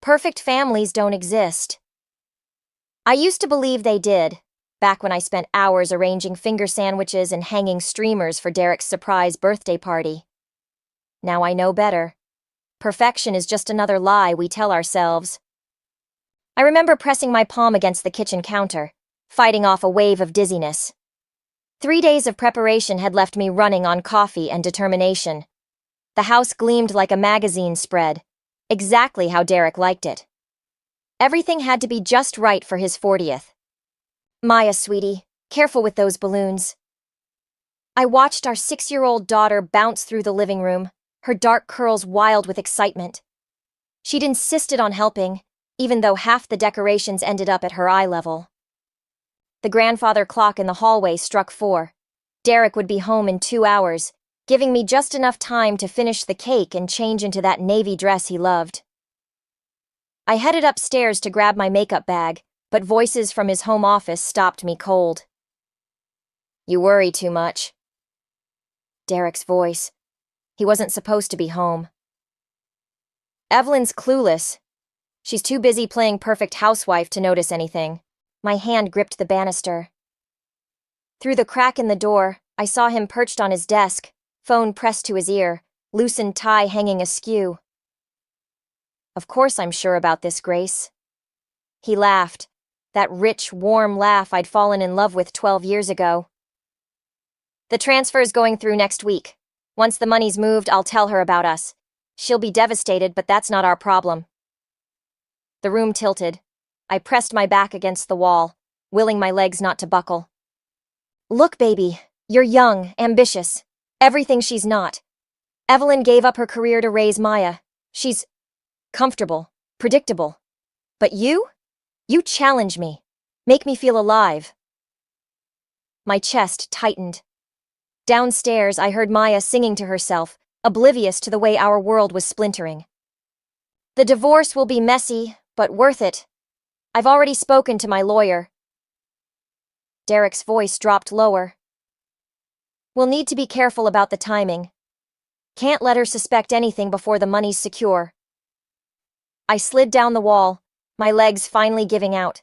Perfect families don't exist. I used to believe they did, back when I spent hours arranging finger sandwiches and hanging streamers for Derek's surprise birthday party. Now I know better. Perfection is just another lie we tell ourselves. I remember pressing my palm against the kitchen counter, fighting off a wave of dizziness. 3 days of preparation had left me running on coffee and determination. The house gleamed like a magazine spread, exactly how Derek liked it. Everything had to be just right for his 40th. Maya, sweetie, careful with those balloons. I watched our 6-year-old daughter bounce through the living room, her dark curls wild with excitement. She'd insisted on helping, even though half the decorations ended up at her eye level. The grandfather clock in the hallway struck 4. Derek would be home in 2 hours, giving me just enough time to finish the cake and change into that navy dress he loved. I headed upstairs to grab my makeup bag, but voices from his home office stopped me cold. You worry too much. Derek's voice. He wasn't supposed to be home. Evelyn's clueless. She's too busy playing perfect housewife to notice anything. My hand gripped the banister. Through the crack in the door, I saw him perched on his desk, phone pressed to his ear, loosened tie hanging askew. Of course I'm sure about this, Grace. He laughed, that rich, warm laugh I'd fallen in love with 12 years ago. The transfer's going through next week. Once the money's moved, I'll tell her about us. She'll be devastated, but that's not our problem. The room tilted. I pressed my back against the wall, willing my legs not to buckle. Look, baby, you're young, ambitious. Everything she's not. Evelyn gave up her career to raise Maya. She's comfortable, predictable. But you? You challenge me. Make me feel alive. My chest tightened. Downstairs, I heard Maya singing to herself, oblivious to the way our world was splintering. The divorce will be messy, but worth it. I've already spoken to my lawyer. Derek's voice dropped lower. We'll need to be careful about the timing. Can't let her suspect anything before the money's secure. I slid down the wall, my legs finally giving out.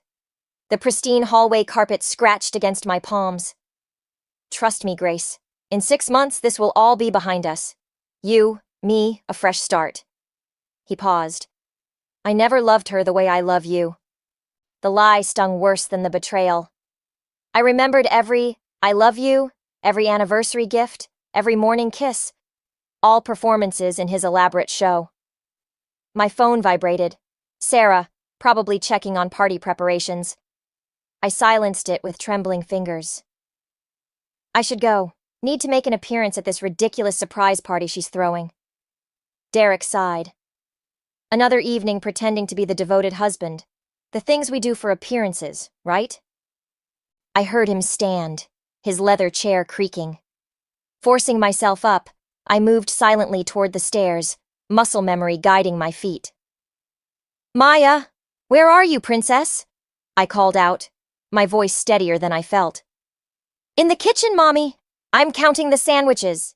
The pristine hallway carpet scratched against my palms. Trust me, Grace. In 6 months, this will all be behind us. You, me, a fresh start. He paused. I never loved her the way I love you. The lie stung worse than the betrayal. I remembered every I love you, every anniversary gift, every morning kiss, all performances in his elaborate show. My phone vibrated. Sarah, probably checking on party preparations. I silenced it with trembling fingers. I should go. Need to make an appearance at this ridiculous surprise party she's throwing. Derek sighed. Another evening pretending to be the devoted husband. The things we do for appearances, right? I heard him stand, his leather chair creaking. Forcing myself up, I moved silently toward the stairs, muscle memory guiding my feet. Maya, where are you, princess? I called out, my voice steadier than I felt. In the kitchen, Mommy. I'm counting the sandwiches.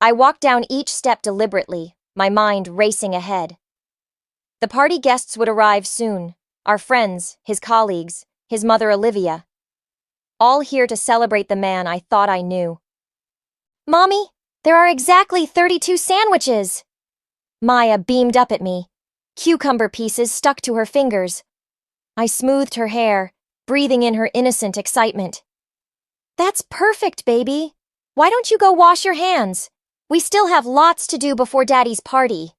I walked down each step deliberately, my mind racing ahead. The party guests would arrive soon, our friends, his colleagues, his mother Olivia. All here to celebrate the man I thought I knew. Mommy, there are exactly 32 sandwiches! Maya beamed up at me, cucumber pieces stuck to her fingers. I smoothed her hair, breathing in her innocent excitement. That's perfect, baby. Why don't you go wash your hands? We still have lots to do before Daddy's party.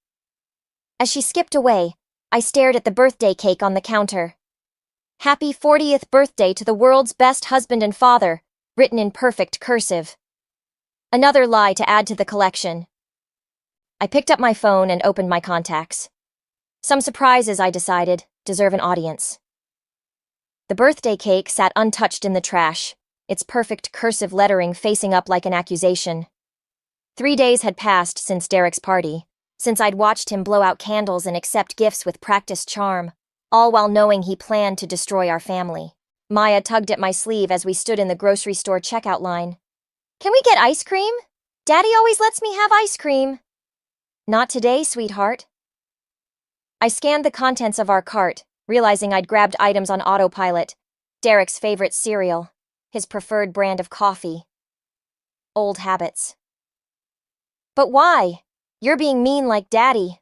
As she skipped away, I stared at the birthday cake on the counter. Happy 40th birthday to the world's best husband and father, written in perfect cursive. Another lie to add to the collection. I picked up my phone and opened my contacts. Some surprises, I decided, deserve an audience. The birthday cake sat untouched in the trash, its perfect cursive lettering facing up like an accusation. 3 days had passed since Derek's party, since I'd watched him blow out candles and accept gifts with practiced charm, all while knowing he planned to destroy our family. Maya tugged at my sleeve as we stood in the grocery store checkout line. Can we get ice cream? Daddy always lets me have ice cream. Not today, sweetheart. I scanned the contents of our cart, realizing I'd grabbed items on autopilot. Derek's favorite cereal, his preferred brand of coffee. Old habits. But why? You're being mean like Daddy.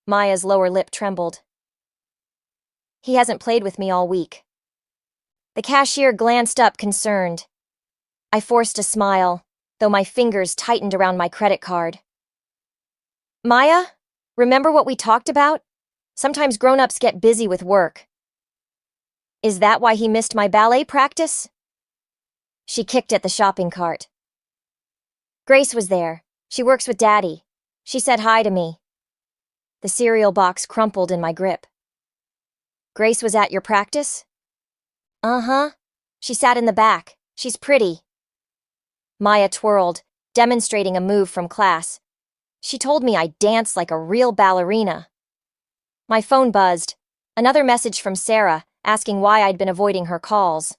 Maya's lower lip trembled. He hasn't played with me all week. The cashier glanced up, concerned. I forced a smile, though my fingers tightened around my credit card. Maya, remember what we talked about? Sometimes grown-ups get busy with work. Is that why he missed my ballet practice? She kicked at the shopping cart. Grace was there. She works with Daddy. She said hi to me. The cereal box crumpled in my grip. Grace was at your practice? Uh-huh. She sat in the back. She's pretty. Maya twirled, demonstrating a move from class. She told me I danced like a real ballerina. My phone buzzed. Another message from Sarah, asking why I'd been avoiding her calls.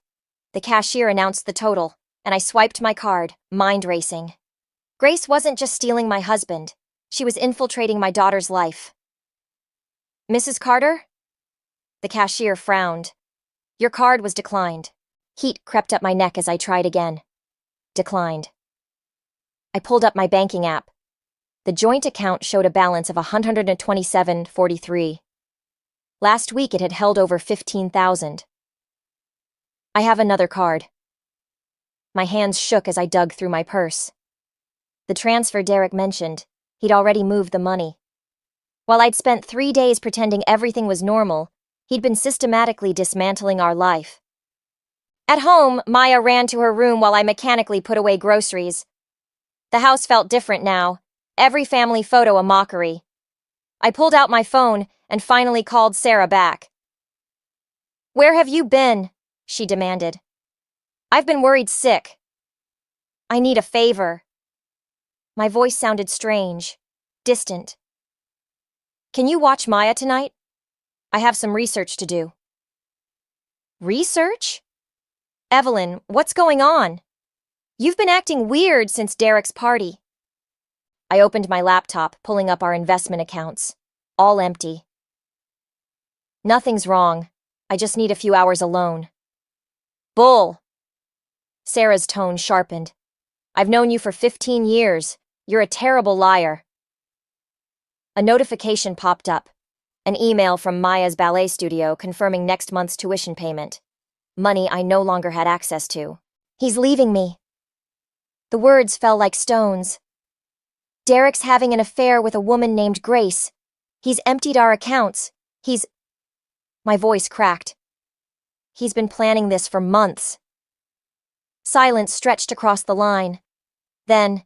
The cashier announced the total, and I swiped my card, mind racing. Grace wasn't just stealing my husband. She was infiltrating my daughter's life. Mrs. Carter? The cashier frowned. Your card was declined. Heat crept up my neck as I tried again. Declined. I pulled up my banking app. The joint account showed a balance of $127.43. Last week it had held over $15,000. I have another card. My hands shook as I dug through my purse. The transfer Derek mentioned, he'd already moved the money. While I'd spent 3 days pretending everything was normal, he'd been systematically dismantling our life. At home, Maya ran to her room while I mechanically put away groceries. The house felt different now, every family photo a mockery. I pulled out my phone and finally called Sarah back. Where have you been? She demanded. I've been worried sick. I need a favor. My voice sounded strange, distant. Can you watch Maya tonight? I have some research to do. Research? Evelyn, what's going on? You've been acting weird since Derek's party. I opened my laptop, pulling up our investment accounts. All empty. Nothing's wrong. I just need a few hours alone. Bull! Sarah's tone sharpened. I've known you for 15 years. You're a terrible liar. A notification popped up. An email from Maya's ballet studio confirming next month's tuition payment. Money I no longer had access to. He's leaving me. The words fell like stones. Derek's having an affair with a woman named Grace. He's emptied our accounts. My voice cracked. He's been planning this for months. Silence stretched across the line. Then,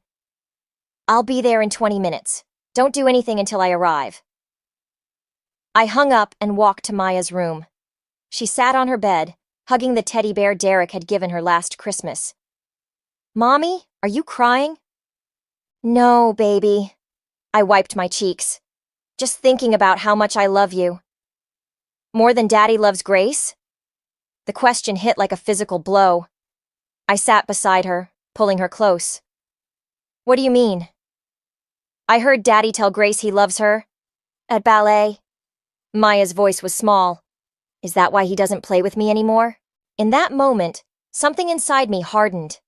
I'll be there in 20 minutes. Don't do anything until I arrive. I hung up and walked to Maya's room. She sat on her bed, hugging the teddy bear Derek had given her last Christmas. Mommy, are you crying? No, baby. I wiped my cheeks. Just thinking about how much I love you. More than Daddy loves Grace? The question hit like a physical blow. I sat beside her, pulling her close. What do you mean? I heard Daddy tell Grace he loves her. At ballet. Maya's voice was small. Is that why he doesn't play with me anymore? In that moment, something inside me hardened.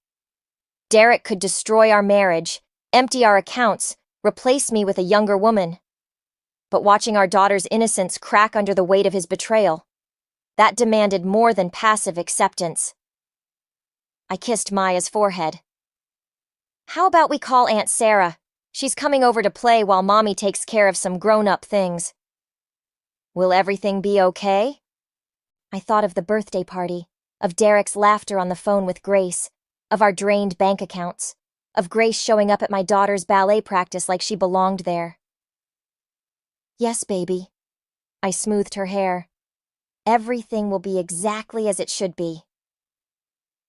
Derek could destroy our marriage, empty our accounts, replace me with a younger woman. But watching our daughter's innocence crack under the weight of his betrayal, that demanded more than passive acceptance. I kissed Maya's forehead. How about we call Aunt Sarah? She's coming over to play while Mommy takes care of some grown-up things. Will everything be okay? I thought of the birthday party, of Derek's laughter on the phone with Grace, of our drained bank accounts, of Grace showing up at my daughter's ballet practice like she belonged there. Yes, baby. I smoothed her hair. Everything will be exactly as it should be.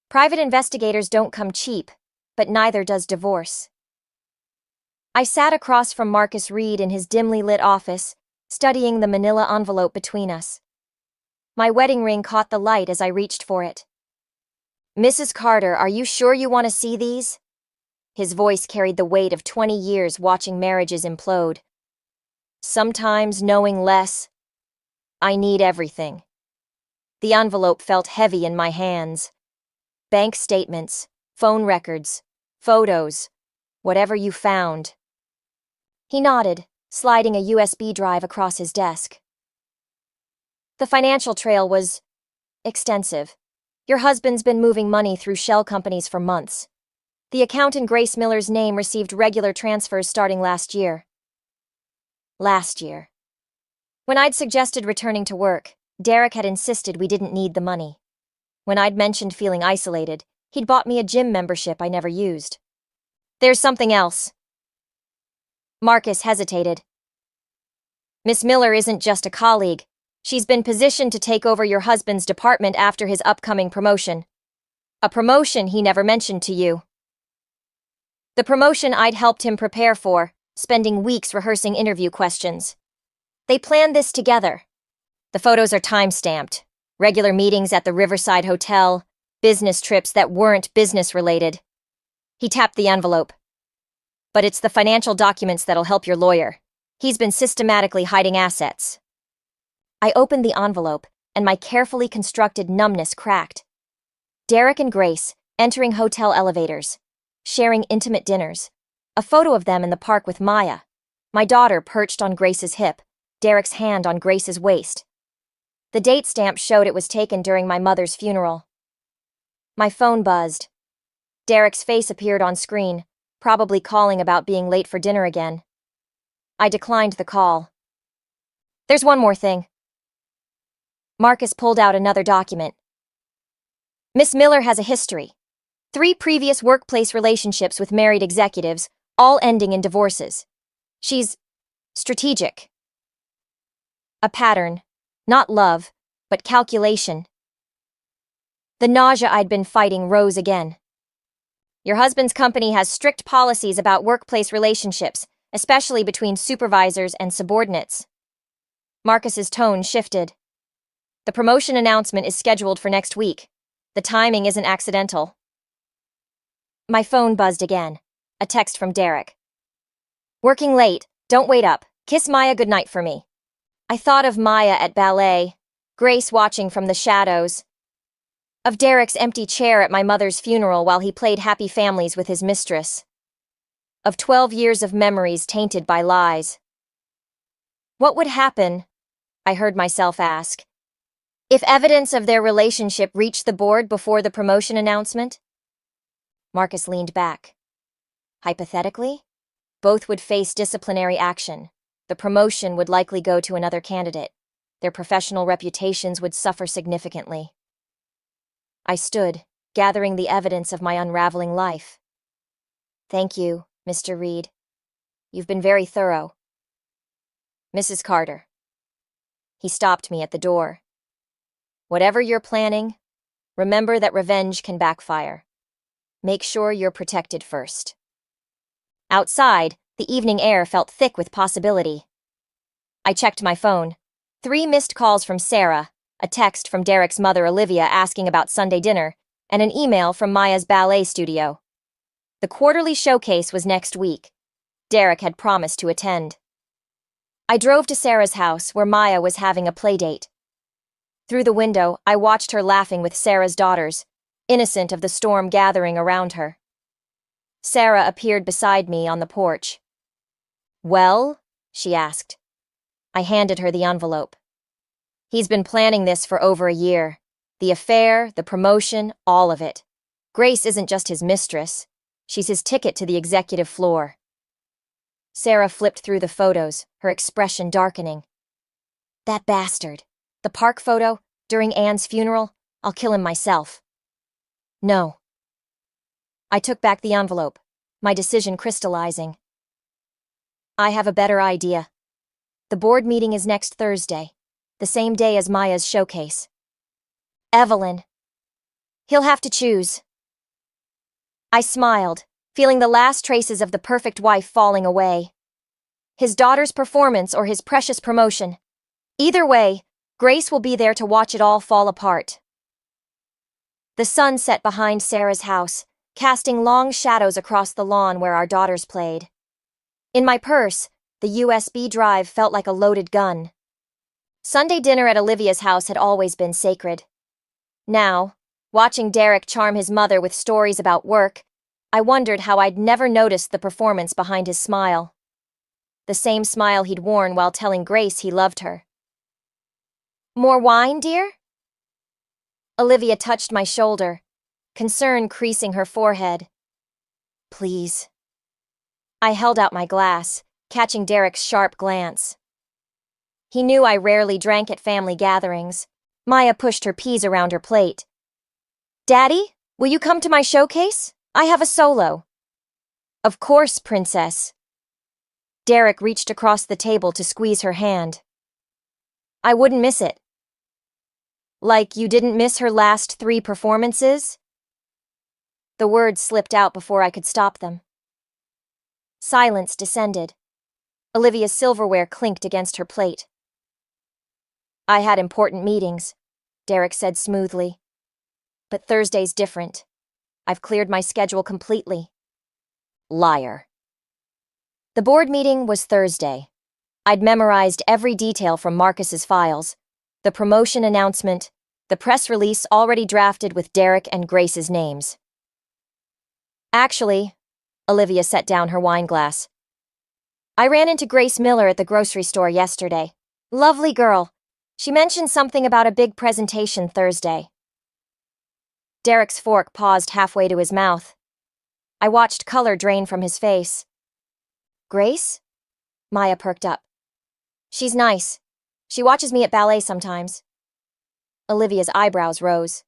Private investigators don't come cheap, but neither does divorce. I sat across from Marcus Reed in his dimly lit office, studying the manila envelope between us. My wedding ring caught the light as I reached for it. Mrs. Carter, are you sure you want to see these? His voice carried the weight of 20 years watching marriages implode. sometimes knowing less. I need everything. The envelope felt heavy in my hands. Bank statements, phone records, photos, whatever you found. He nodded, sliding a USB drive across his desk. The financial trail was extensive. Your husband's been moving money through shell companies for months. The account in Grace Miller's name received regular transfers starting last year. When I'd suggested returning to work, Derek had insisted we didn't need the money. When I'd mentioned feeling isolated, he'd bought me a gym membership I never used. There's something else. Marcus hesitated. Miss Miller isn't just a colleague. She's been positioned to take over your husband's department after his upcoming promotion. A promotion he never mentioned to you. The promotion I'd helped him prepare for, spending weeks rehearsing interview questions. They planned this together. The photos are time-stamped. Regular meetings at the Riverside Hotel, business trips that weren't business-related. He tapped the envelope. But it's the financial documents that'll help your lawyer. He's been systematically hiding assets. I opened the envelope, and my carefully constructed numbness cracked. Derek and Grace, entering hotel elevators, sharing intimate dinners. A photo of them in the park with Maya. My daughter perched on Grace's hip, Derek's hand on Grace's waist. The date stamp showed it was taken during my mother's funeral. My phone buzzed. Derek's face appeared on screen, probably calling about being late for dinner again. I declined the call. There's one more thing. Marcus pulled out another document. Miss Miller has a history. 3 previous workplace relationships with married executives, all ending in divorces. She's strategic. A pattern, not love, but calculation. The nausea I'd been fighting rose again. Your husband's company has strict policies about workplace relationships, especially between supervisors and subordinates. Marcus's tone shifted. The promotion announcement is scheduled for next week. The timing isn't accidental. My phone buzzed again. A text from Derek. Working late, don't wait up. Kiss Maya goodnight for me. I thought of Maya at ballet, Grace watching from the shadows, of Derek's empty chair at my mother's funeral while he played happy families with his mistress, of 12 years of memories tainted by lies. What would happen, I heard myself ask, if evidence of their relationship reached the board before the promotion announcement? Marcus leaned back. Hypothetically, both would face disciplinary action. The promotion would likely go to another candidate. Their professional reputations would suffer significantly. I stood, gathering the evidence of my unraveling life. Thank you, Mr. Reed. You've been very thorough. Mrs. Carter. He stopped me at the door. Whatever you're planning, remember that revenge can backfire. Make sure you're protected first. Outside, the evening air felt thick with possibility. I checked my phone. 3 missed calls from Sarah, a text from Derek's mother Olivia asking about Sunday dinner, and an email from Maya's ballet studio. The quarterly showcase was next week. Derek had promised to attend. I drove to Sarah's house, where Maya was having a play date. Through the window, I watched her laughing with Sarah's daughters, innocent of the storm gathering around her. Sarah appeared beside me on the porch. Well? She asked. I handed her the envelope. He's been planning this for over a year. The affair, the promotion, all of it. Grace isn't just his mistress. She's his ticket to the executive floor. Sarah flipped through the photos, her expression darkening. That bastard. The park photo, during Anne's funeral, I'll kill him myself. No. I took back the envelope, my decision crystallizing. I have a better idea. The board meeting is next Thursday, the same day as Maya's showcase. Evelyn. He'll have to choose. I smiled, feeling the last traces of the perfect wife falling away. His daughter's performance or his precious promotion. Either way, Grace will be there to watch it all fall apart. The sun set behind Sarah's house, casting long shadows across the lawn where our daughters played. In my purse, the The USB drive felt like a loaded gun. Sunday dinner at Olivia's house had always been sacred. Now, watching Derek charm his mother with stories about work, I wondered how I'd never noticed the performance behind his smile. The same smile he'd worn while telling Grace he loved her. "More wine, dear?" Olivia touched my shoulder, concern creasing her forehead. "Please." I held out my glass, catching Derek's sharp glance. He knew I rarely drank at family gatherings. Maya pushed her peas around her plate. "Daddy, will you come to my showcase? I have a solo." "Of course, princess." Derek reached across the table to squeeze her hand. "I wouldn't miss it." "Like you didn't miss her last 3 performances?" The words slipped out before I could stop them. Silence descended. Olivia's silverware clinked against her plate. "I had important meetings," Derek said smoothly. "But Thursday's different. I've cleared my schedule completely." Liar. The board meeting was Thursday. I'd memorized every detail from Marcus's files, the promotion announcement, the press release already drafted with Derek and Grace's names. "Actually," Olivia set down her wine glass, "I ran into Grace Miller at the grocery store yesterday. Lovely girl. She mentioned something about a big presentation Thursday." Derek's fork paused halfway to his mouth. I watched color drain from his face. "Grace?" Maya perked up. "She's nice. She watches me at ballet sometimes." Olivia's eyebrows rose.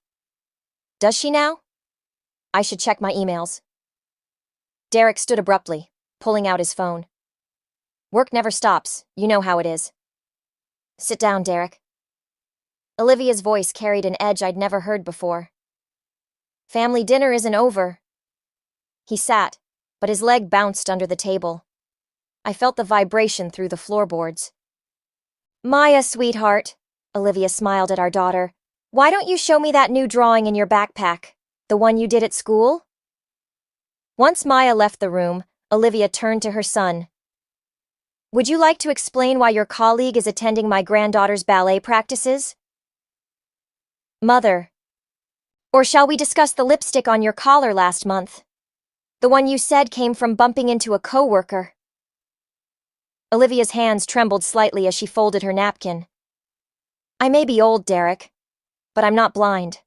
"Does she now? I should check my emails." Derek stood abruptly, pulling out his phone. "Work never stops, you know how it is." "Sit down, Derek." Olivia's voice carried an edge I'd never heard before. "Family dinner isn't over." He sat, but his leg bounced under the table. I felt the vibration through the floorboards. "Maya, sweetheart," Olivia smiled at our daughter, "why don't you show me that new drawing in your backpack? The one you did at school?" Once Maya left the room, Olivia turned to her son. "Would you like to explain why your colleague is attending my granddaughter's ballet practices?" "Mother. Or shall we discuss the lipstick on your collar last month? The one you said came from bumping into a coworker." Olivia's hands trembled slightly as she folded her napkin. "I may be old, Derek, but I'm not blind."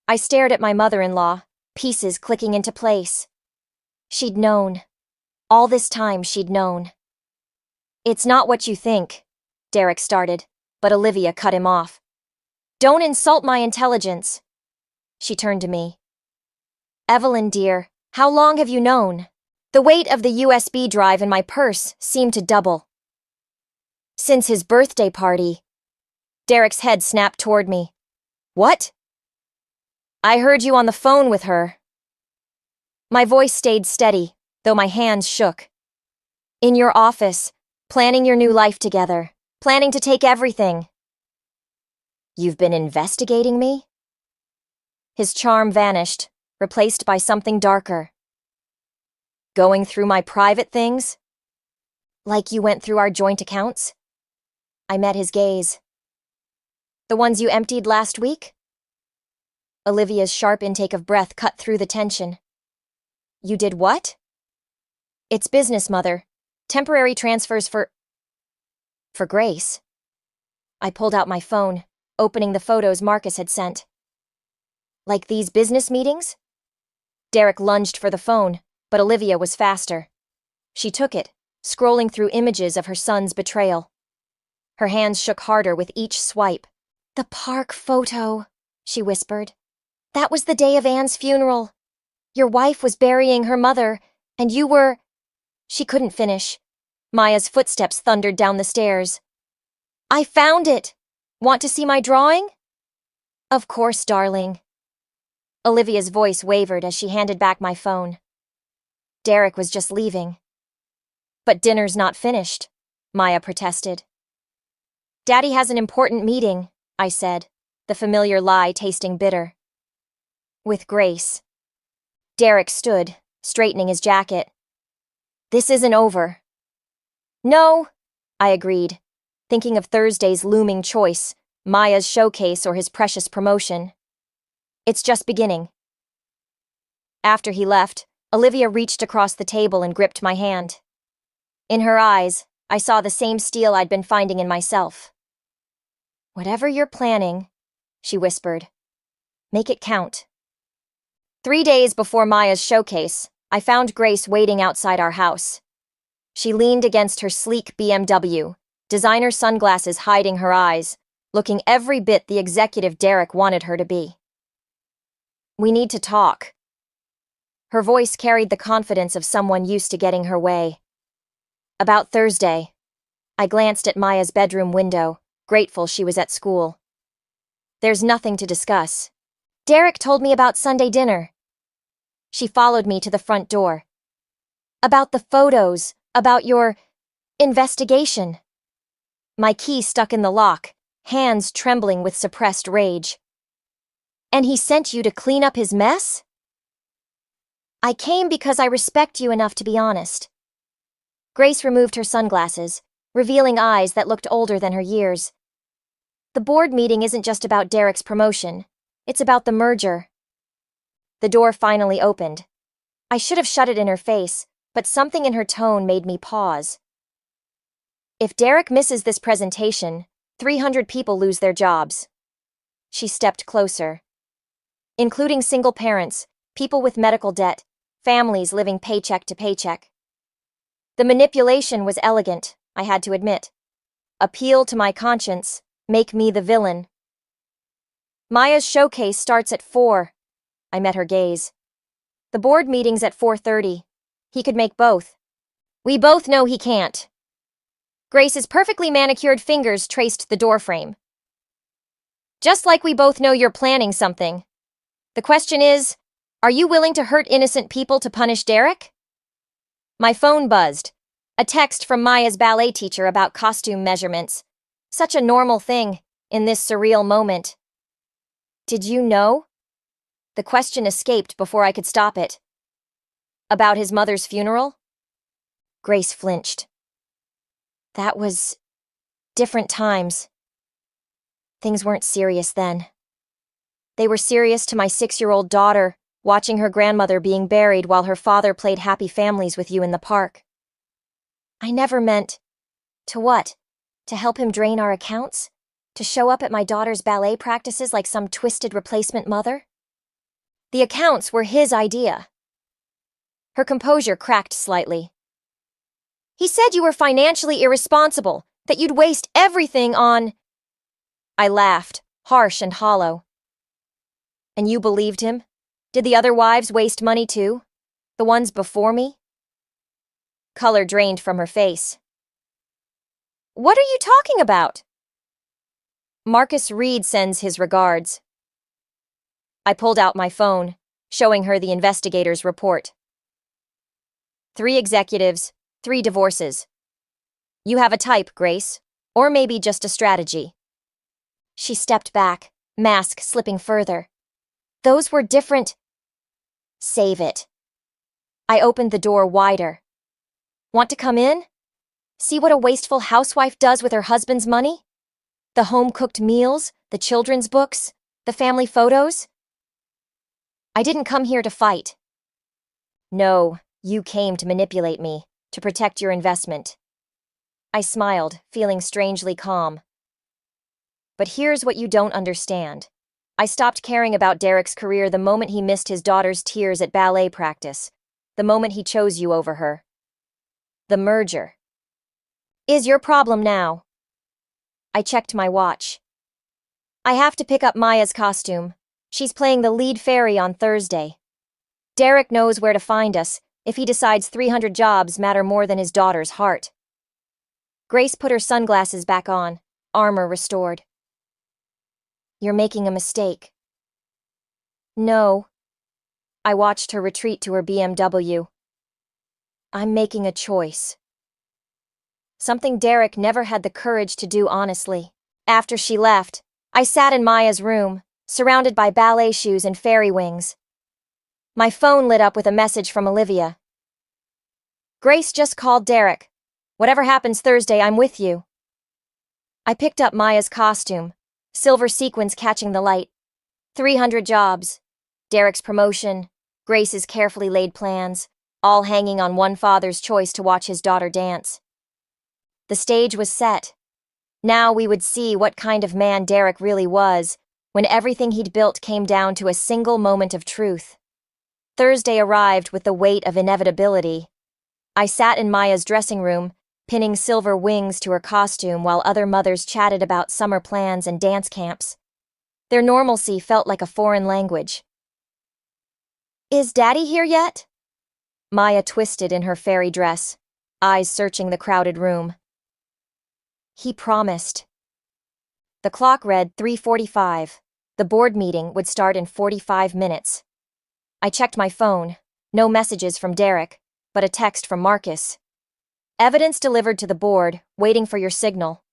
I stared at my mother-in-law, pieces clicking into place. She'd known. All this time she'd known. "It's not what you think," Derek started, but Olivia cut him off. "Don't insult my intelligence." She turned to me. "Evelyn, dear, how long have you known?" The weight of the USB drive in my purse seemed to double. "Since his birthday party." Derek's head snapped toward me. "What?" "I heard you on the phone with her." My voice stayed steady, though my hands shook. "In your office, planning your new life together, planning to take everything." "You've been investigating me?" His charm vanished, replaced by something darker. "Going through my private things?" "Like you went through our joint accounts?" I met his gaze. "The ones you emptied last week?" Olivia's sharp intake of breath cut through the tension. "You did what?" "It's business, Mother. Temporary transfers for Grace." I pulled out my phone, opening the photos Marcus had sent. "Like these business meetings?" Derek lunged for the phone, but Olivia was faster. She took it, scrolling through images of her son's betrayal. Her hands shook harder with each swipe. "The park photo," she whispered. "That was the day of Anne's funeral. Your wife was burying her mother, and you were—" She couldn't finish. Maya's footsteps thundered down the stairs. "I found it! Want to see my drawing?" "Of course, darling." Olivia's voice wavered as she handed back my phone. Derek was just leaving. "But dinner's not finished," Maya protested. "Daddy has an important meeting," I said, the familiar lie tasting bitter. "With Grace." Derek stood, straightening his jacket. "This isn't over." No, I agreed, thinking of Thursday's looming choice, Maya's showcase or his precious promotion. It's just beginning. After he left, Olivia reached across the table and gripped my hand. In her eyes, I saw the same steel I'd been finding in myself. Whatever you're planning, she whispered, make it count. 3 days before Maya's showcase, I found Grace waiting outside our house. She leaned against her sleek BMW, designer sunglasses hiding her eyes, looking every bit the executive Derek wanted her to be. We need to talk. Her voice carried the confidence of someone used to getting her way. About Thursday, I glanced at Maya's bedroom window, grateful she was at school. There's nothing to discuss. Derek told me about Sunday dinner. She followed me to the front door. About the photos, about your investigation. My key stuck in the lock, hands trembling with suppressed rage. And he sent you to clean up his mess? I came because I respect you enough to be honest. Grace removed her sunglasses, revealing eyes that looked older than her years. The board meeting isn't just about Derek's promotion. It's about the merger. The door finally opened. I should have shut it in her face, but something in her tone made me pause. If Derek misses this presentation, 300 people lose their jobs. She stepped closer. Including single parents, people with medical debt, families living paycheck to paycheck. The manipulation was elegant, I had to admit. Appeal to my conscience, make me the villain. Maya's showcase starts at 4. I met her gaze. The board meeting's at 4:30. He could make both. We both know he can't. Grace's perfectly manicured fingers traced the doorframe. Just like we both know you're planning something. The question is, are you willing to hurt innocent people to punish Derek? My phone buzzed. A text from Maya's ballet teacher about costume measurements. Such a normal thing, in this surreal moment. Did you know? The question escaped before I could stop it. About his mother's funeral? Grace flinched. That was different times. Things weren't serious then. They were serious to my 6-year-old daughter, watching her grandmother being buried while her father played Happy Families with you in the park. I never meant... To what? To help him drain our accounts? To show up at my daughter's ballet practices like some twisted replacement mother? The accounts were his idea. Her composure cracked slightly. He said you were financially irresponsible, that you'd waste everything on... I laughed, harsh and hollow. And you believed him? Did the other wives waste money too? The ones before me? Color drained from her face. What are you talking about? Marcus Reed sends his regards. I pulled out my phone, showing her the investigator's report. 3 executives, 3 divorces. You have a type, Grace, or maybe just a strategy. She stepped back, mask slipping further. Those were different. Save it. I opened the door wider. Want to come in? See what a wasteful housewife does with her husband's money? The home-cooked meals, the children's books, the family photos? I didn't come here to fight. No, you came to manipulate me, to protect your investment. I smiled, feeling strangely calm. But here's what you don't understand. I stopped caring about Derek's career the moment he missed his daughter's tears at ballet practice, the moment he chose you over her. The merger is your problem now. I checked my watch. I have to pick up Maya's costume. She's playing the lead fairy on Thursday. Derek knows where to find us if he decides 300 jobs matter more than his daughter's heart. Grace put her sunglasses back on, armor restored. You're making a mistake. No. I watched her retreat to her BMW. I'm making a choice. Something Derek never had the courage to do honestly. After she left, I sat in Maya's room, surrounded by ballet shoes and fairy wings. My phone lit up with a message from Olivia. Grace just called Derek. Whatever happens Thursday, I'm with you. I picked up Maya's costume, silver sequins catching the light. 300 jobs, Derek's promotion, Grace's carefully laid plans, all hanging on one father's choice to watch his daughter dance. The stage was set. Now we would see what kind of man Derek really was when everything he'd built came down to a single moment of truth. Thursday arrived with the weight of inevitability. I sat in Maya's dressing room, pinning silver wings to her costume while other mothers chatted about summer plans and dance camps. Their normalcy felt like a foreign language. "Is Daddy here yet?" Maya twisted in her fairy dress, eyes searching the crowded room. He promised. The clock read 3:45. The board meeting would start in 45 minutes. I checked my phone. No messages from Derek, but a text from Marcus. "Evidence delivered to the board, waiting for your signal."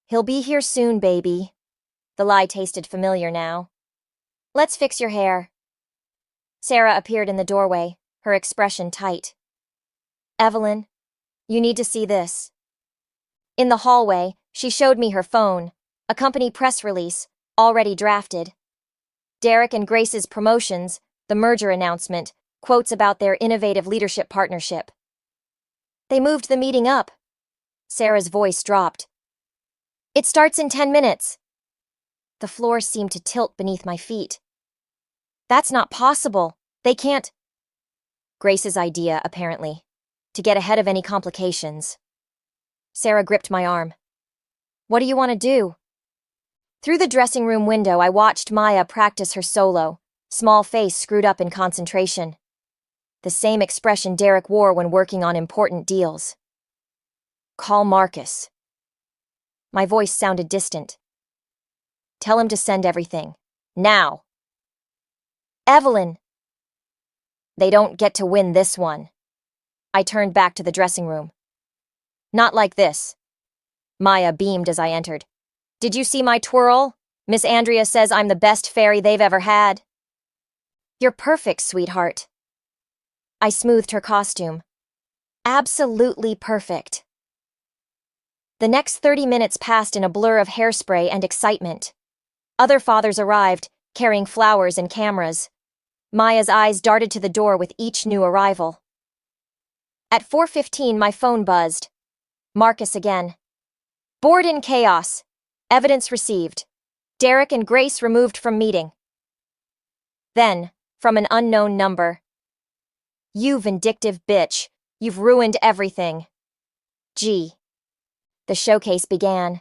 "He'll be here soon, baby." The lie tasted familiar now. "Let's fix your hair." Sarah appeared in the doorway, her expression tight. "Evelyn, you need to see this." In the hallway, she showed me her phone, a company press release, already drafted. Derek and Grace's promotions, the merger announcement, quotes about their innovative leadership partnership. "They moved the meeting up." Sarah's voice dropped. "It starts in 10 minutes. The floor seemed to tilt beneath my feet. "That's not possible. They can't." Grace's idea, apparently, to get ahead of any complications. Sarah gripped my arm. "What do you want to do?" Through the dressing room window, I watched Maya practice her solo, small face screwed up in concentration. The same expression Derek wore when working on important deals. "Call Marcus." My voice sounded distant. "Tell him to send everything. Now." "Evelyn." "They don't get to win this one." I turned back to the dressing room. "Not like this." Maya beamed as I entered. "Did you see my twirl? Miss Andrea says I'm the best fairy they've ever had." "You're perfect, sweetheart." I smoothed her costume. Absolutely perfect. The next 30 minutes passed in a blur of hairspray and excitement. Other fathers arrived, carrying flowers and cameras. Maya's eyes darted to the door with each new arrival. At 4:15, my phone buzzed. Marcus again. "Board in chaos. Evidence received. Derek and Grace removed from meeting." Then, from an unknown number. "You vindictive bitch. You've ruined everything. G." The showcase began.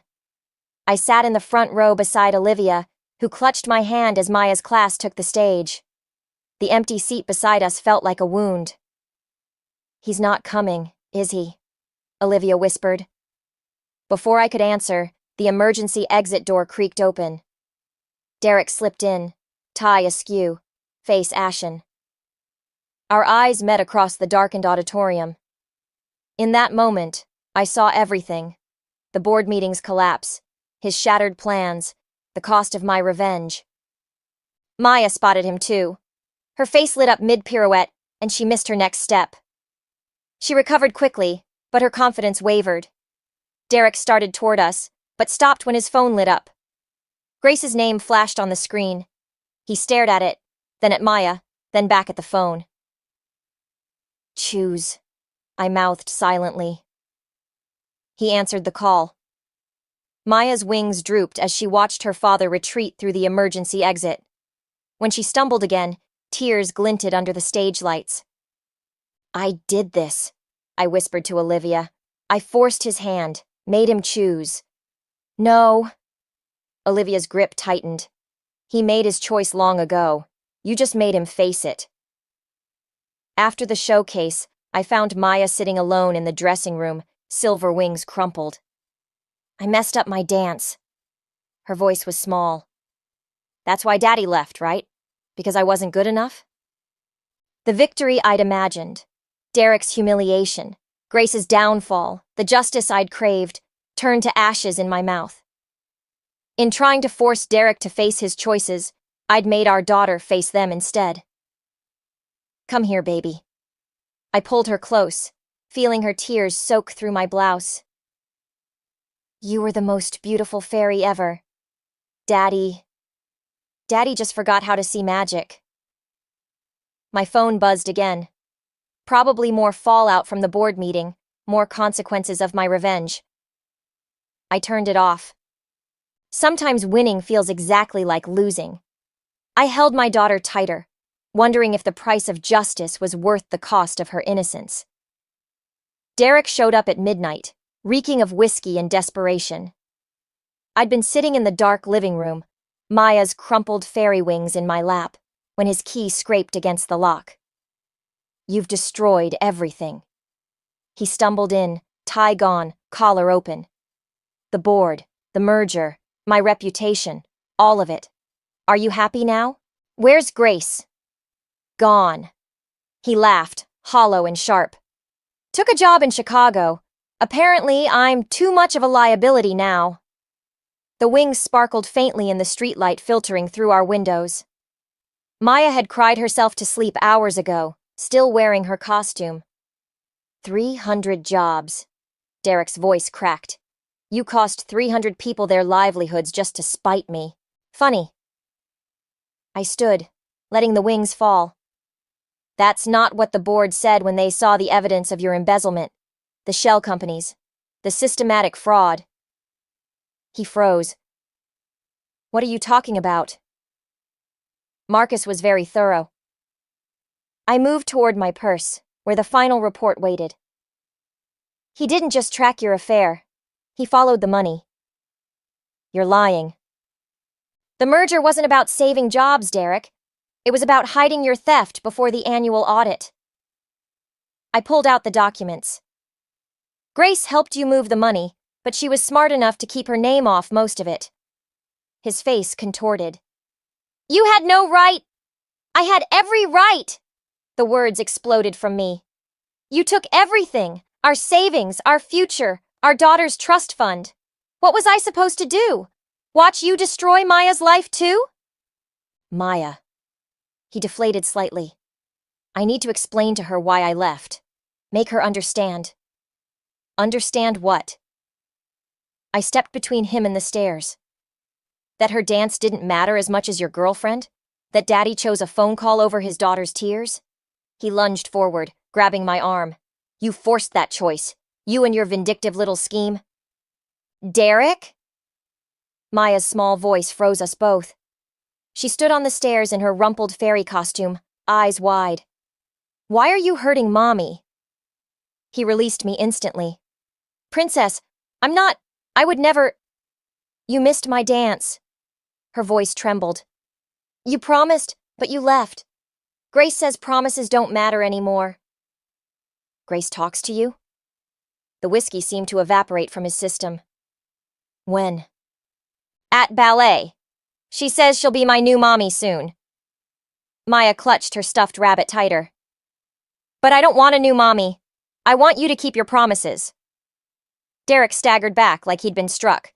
I sat in the front row beside Olivia, who clutched my hand as Maya's class took the stage. The empty seat beside us felt like a wound. "He's not coming, is he?" Olivia whispered. Before I could answer, the emergency exit door creaked open. Derek slipped in, tie askew, face ashen. Our eyes met across the darkened auditorium. In that moment, I saw everything. The board meeting's collapse, his shattered plans, the cost of my revenge. Maya spotted him too. Her face lit up mid-pirouette, and she missed her next step. She recovered quickly, but her confidence wavered. Derek started toward us, but stopped when his phone lit up. Grace's name flashed on the screen. He stared at it, then at Maya, then back at the phone. "Choose," I mouthed silently. He answered the call. Maya's wings drooped as she watched her father retreat through the emergency exit. When she stumbled again, tears glinted under the stage lights. "I did this," I whispered to Olivia. "I forced his hand, made him choose." "No." Olivia's grip tightened. "He made his choice long ago. You just made him face it." After the showcase, I found Maya sitting alone in the dressing room, silver wings crumpled. "I messed up my dance." Her voice was small. "That's why Daddy left, right? Because I wasn't good enough?" The victory I'd imagined, Derek's humiliation, Grace's downfall, the justice I'd craved, turned to ashes in my mouth. In trying to force Derek to face his choices, I'd made our daughter face them instead. "Come here, baby." I pulled her close, feeling her tears soak through my blouse. You were the most beautiful fairy ever. Daddy just forgot how to see magic. My phone buzzed again. Probably more fallout from the board meeting, more consequences of my revenge. I turned it off. Sometimes winning feels exactly like losing. I held my daughter tighter, wondering if the price of justice was worth the cost of her innocence. Derek showed up at midnight, reeking of whiskey and desperation. I'd been sitting in the dark living room, Maya's crumpled fairy wings in my lap, when his key scraped against the lock. You've destroyed everything. He stumbled in, tie gone, collar open. The board, the merger, my reputation, all of it. Are you happy now? Where's Grace? Gone. He laughed, hollow and sharp. Took a job in Chicago. Apparently, I'm too much of a liability now. The wings sparkled faintly in the streetlight filtering through our windows. Maya had cried herself to sleep hours ago, still wearing her costume. 300 jobs. Derek's voice cracked. You cost 300 people their livelihoods just to spite me. Funny. I stood, letting the wings fall. That's not what the board said when they saw the evidence of your embezzlement. The shell companies. The systematic fraud. He froze. What are you talking about? Marcus was very thorough. I moved toward my purse, where the final report waited. He didn't just track your affair. He followed the money. You're lying. The merger wasn't about saving jobs, Derek. It was about hiding your theft before the annual audit. I pulled out the documents. Grace helped you move the money, but she was smart enough to keep her name off most of it. His face contorted. You had no right! I had every right! The words exploded from me. You took everything, our savings, our future, our daughter's trust fund. What was I supposed to do? Watch you destroy Maya's life too? Maya. He deflated slightly. I need to explain to her why I left. Make her understand. Understand what? I stepped between him and the stairs. That her dance didn't matter as much as your girlfriend? That Daddy chose a phone call over his daughter's tears? He lunged forward, grabbing my arm. You forced that choice. You and your vindictive little scheme. Derek? Maya's small voice froze us both. She stood on the stairs in her rumpled fairy costume, eyes wide. Why are you hurting Mommy? He released me instantly. Princess, I would never. You missed my dance. Her voice trembled. You promised, but you left. Grace says promises don't matter anymore. Grace talks to you? The whiskey seemed to evaporate from his system. When? At ballet. She says she'll be my new mommy soon. Maya clutched her stuffed rabbit tighter. But I don't want a new mommy. I want you to keep your promises. Derek staggered back like he'd been struck.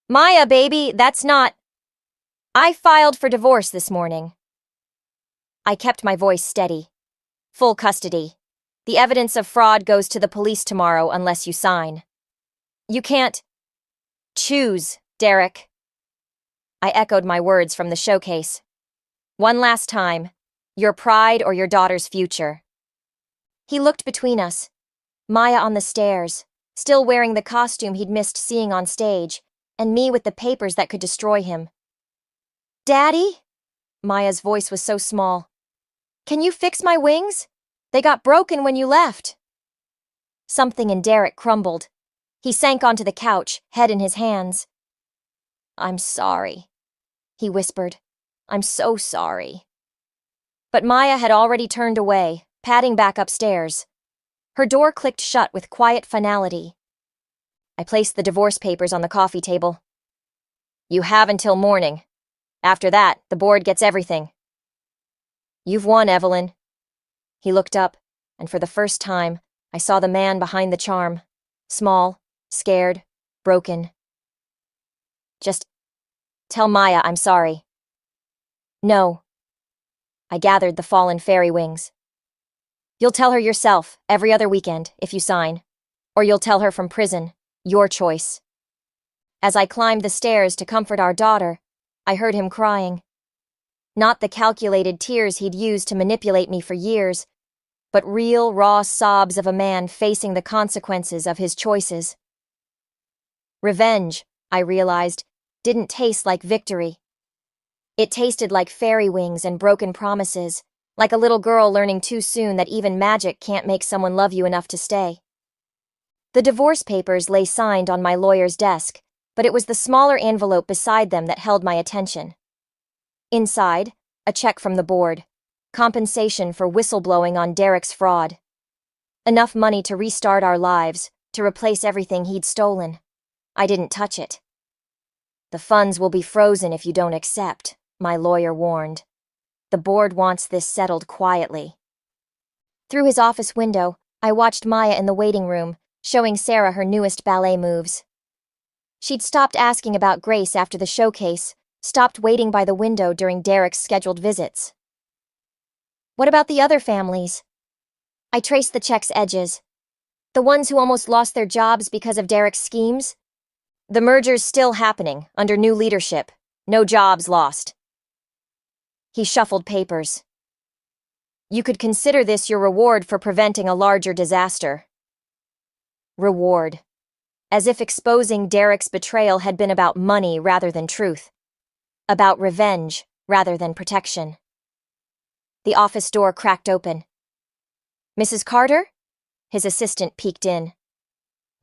Maya, baby, that's not. I filed for divorce this morning. I kept my voice steady. Full custody. The evidence of fraud goes to the police tomorrow unless you sign. You can't. Choose, Derek. I echoed my words from the showcase. One last time. Your pride or your daughter's future. He looked between us. Maya on the stairs, still wearing the costume he'd missed seeing on stage, and me with the papers that could destroy him. Daddy? Maya's voice was so small. Can you fix my wings? They got broken when you left. Something in Derek crumbled. He sank onto the couch, head in his hands. I'm sorry, he whispered. I'm so sorry. But Maya had already turned away, padding back upstairs. Her door clicked shut with quiet finality. I placed the divorce papers on the coffee table. You have until morning. After that, the board gets everything. You've won, Evelyn. He looked up, and for the first time, I saw the man behind the charm. Small, scared, broken. Just tell Maya I'm sorry. No. I gathered the fallen fairy wings. You'll tell her yourself, every other weekend, if you sign. Or you'll tell her from prison. Your choice. As I climbed the stairs to comfort our daughter, I heard him crying. Not the calculated tears he'd used to manipulate me for years, but real, raw sobs of a man facing the consequences of his choices. Revenge, I realized, didn't taste like victory. It tasted like fairy wings and broken promises, like a little girl learning too soon that even magic can't make someone love you enough to stay. The divorce papers lay signed on my lawyer's desk, but it was the smaller envelope beside them that held my attention. Inside, a check from the board. Compensation for whistleblowing on Derek's fraud. Enough money to restart our lives, to replace everything he'd stolen. I didn't touch it. The funds will be frozen if you don't accept, my lawyer warned. The board wants this settled quietly. Through his office window, I watched Maya in the waiting room, showing Sarah her newest ballet moves. She'd stopped asking about Grace after the showcase, stopped waiting by the window during Derek's scheduled visits. What about the other families? I traced the check's edges. The ones who almost lost their jobs because of Derek's schemes? The merger's still happening, under new leadership. No jobs lost. He shuffled papers. You could consider this your reward for preventing a larger disaster. Reward. As if exposing Derek's betrayal had been about money rather than truth. About revenge rather than protection. The office door cracked open. Mrs. Carter? His assistant peeked in.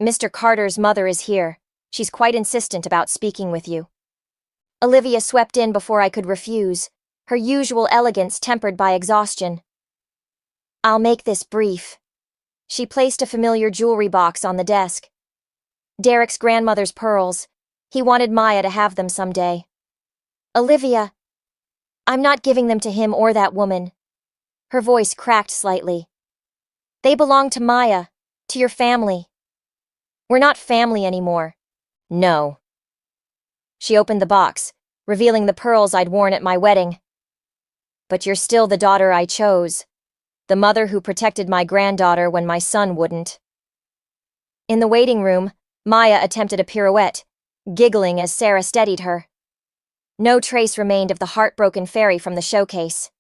Mr. Carter's mother is here. She's quite insistent about speaking with you. Olivia swept in before I could refuse, her usual elegance tempered by exhaustion. I'll make this brief. She placed a familiar jewelry box on the desk. Derek's grandmother's pearls. He wanted Maya to have them someday. Olivia, I'm not giving them to him or that woman. Her voice cracked slightly. They belong to Maya, to your family. We're not family anymore. No. She opened the box, revealing the pearls I'd worn at my wedding. But you're still the daughter I chose. The mother who protected my granddaughter when my son wouldn't. In the waiting room, Maya attempted a pirouette, giggling as Sarah steadied her. No trace remained of the heartbroken fairy from the showcase.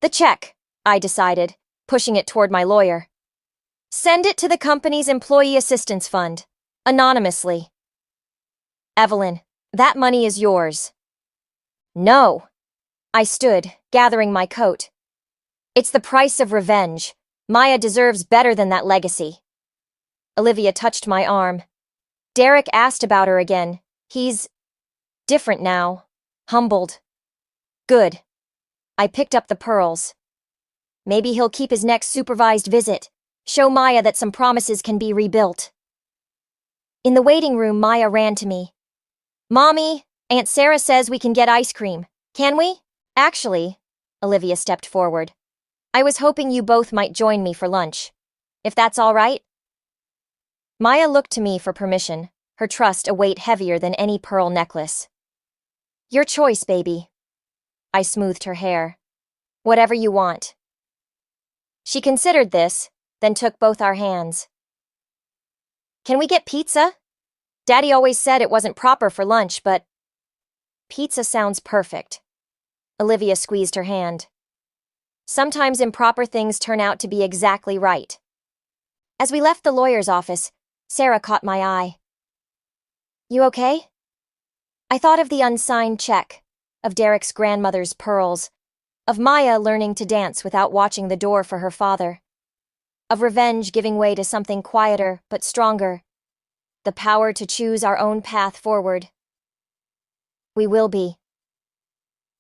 The check, I decided, pushing it toward my lawyer. Send it to the company's Employee Assistance Fund, anonymously. Evelyn, that money is yours. No. I stood, gathering my coat. It's the price of revenge. Maya deserves better than that legacy. Olivia touched my arm. Derek asked about her again. He's different now. Humbled. Good. I picked up the pearls. Maybe he'll keep his next supervised visit. Show Maya that some promises can be rebuilt. In the waiting room, Maya ran to me. Mommy, Aunt Sarah says we can get ice cream. Can we? Actually, Olivia stepped forward. I was hoping you both might join me for lunch. If that's all right? Maya looked to me for permission, her trust a weight heavier than any pearl necklace. Your choice, baby. I smoothed her hair. Whatever you want. She considered this, then took both our hands. Can we get pizza? Daddy always said it wasn't proper for lunch, but pizza sounds perfect. Olivia squeezed her hand. Sometimes improper things turn out to be exactly right. As we left the lawyer's office, Sarah caught my eye. You okay? I thought of the unsigned check, of Derek's grandmother's pearls, of Maya learning to dance without watching the door for her father, of revenge giving way to something quieter but stronger, the power to choose our own path forward. We will be.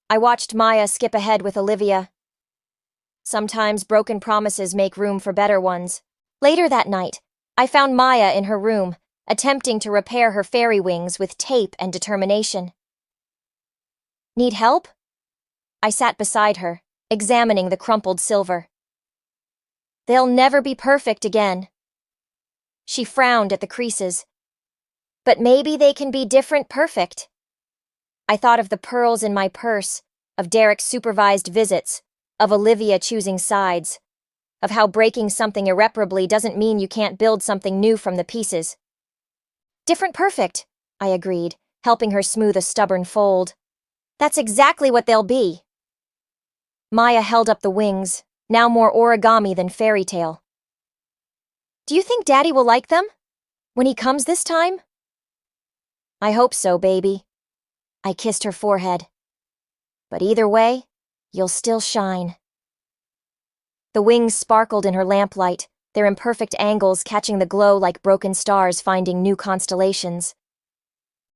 I watched Maya skip ahead with Olivia. Sometimes broken promises make room for better ones. Later that night, I found Maya in her room, attempting to repair her fairy wings with tape and determination. Need help? I sat beside her, examining the crumpled silver. They'll never be perfect again. She frowned at the creases. But maybe they can be different perfect. I thought of the pearls in my purse, of Derek's supervised visits, of Olivia choosing sides, of how breaking something irreparably doesn't mean you can't build something new from the pieces. Different perfect, I agreed, helping her smooth a stubborn fold. That's exactly what they'll be. Maya held up the wings, now more origami than fairy tale. Do you think Daddy will like them? When he comes this time? I hope so, baby. I kissed her forehead. But either way, you'll still shine. The wings sparkled in her lamplight, their imperfect angles catching the glow like broken stars finding new constellations.